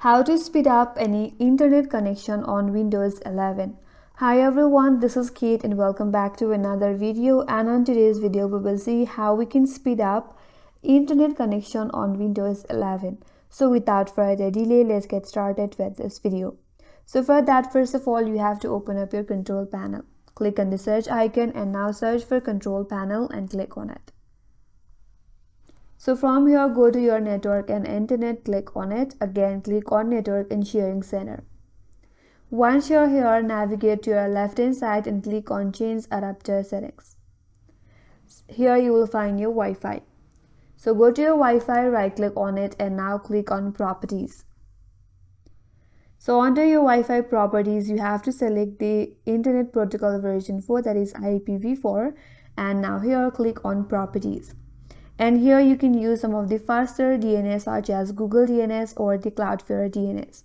How to speed up any internet connection on Windows 11. Hi everyone, this is Kate and welcome back to another video, and on today's video we will see how we can speed up internet connection on Windows 11. So without further delay, let's get started with this video. So for that, first of all, you have to open up your control panel. Click on the search icon and now search for control panel and click on it. So from here, go to your network and internet, click on it. Again, click on network and sharing center. Once you're here, navigate to your left hand side and click on change adapter settings. Here you will find your Wi-Fi. So go to your Wi-Fi, right click on it and now click on properties. So under your Wi-Fi properties, you have to select the Internet Protocol version 4, that is IPv4, and now here click on properties. And here you can use some of the faster DNS such as Google DNS or the Cloudflare DNS.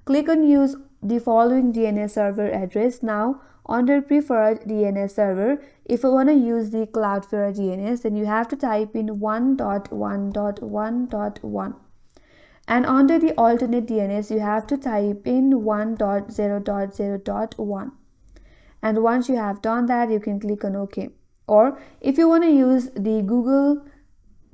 Click on use the following DNS server address. Now under preferred DNS server, if you want to use the Cloudflare DNS, then you have to type in 1.1.1.1. And under the alternate DNS, you have to type in 1.0.0.1. And once you have done that, you can click on OK. Or if you want to use the Google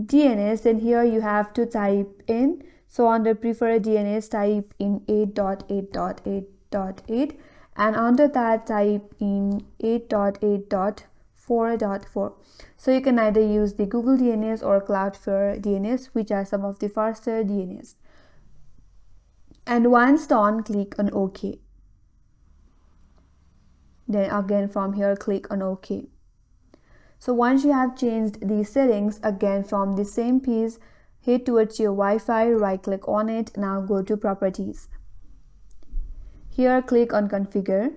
DNS, then here you have to type in, so under preferred DNS type in 8.8.8.8 and under that type in 8.8.4.4. so you can either use the Google DNS or Cloudflare DNS, which are some of the faster DNS. And once done, click on OK. Then again from here click on OK. So once you have changed these settings, again from the same piece, head towards your Wi-Fi, right click on it, now go to properties. Here click on configure.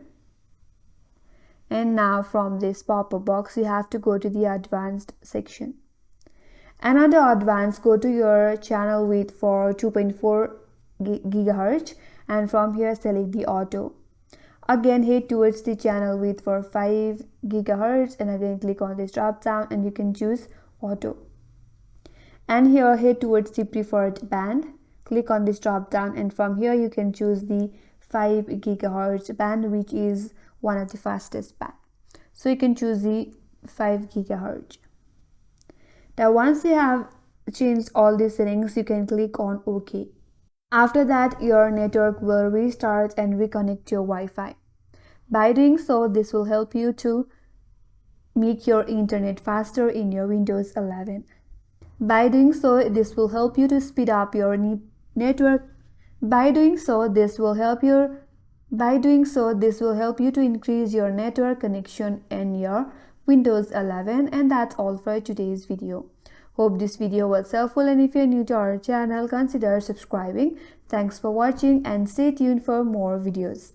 And now from this pop-up box, you have to go to the advanced section. And under advanced, go to your channel width for 2.4 GHz and from here select the auto. Again, head towards the channel width for 5 GHz and again click on this drop down and you can choose auto. And here head towards the preferred band, click on this drop down and from here you can choose the 5 GHz band, which is one of the fastest band. So you can choose the 5 GHz. Now once you have changed all these settings, you can click on OK. After that, your network will restart and reconnect your Wi-Fi. By doing so, this will help you to make your internet faster in your Windows 11. By doing so, this will help you to speed up your network. By doing so, this will help you to increase your network connection in your Windows 11. And that's all for today's video. Hope this video was helpful, and if you're new to our channel, consider subscribing. Thanks for watching and stay tuned for more videos.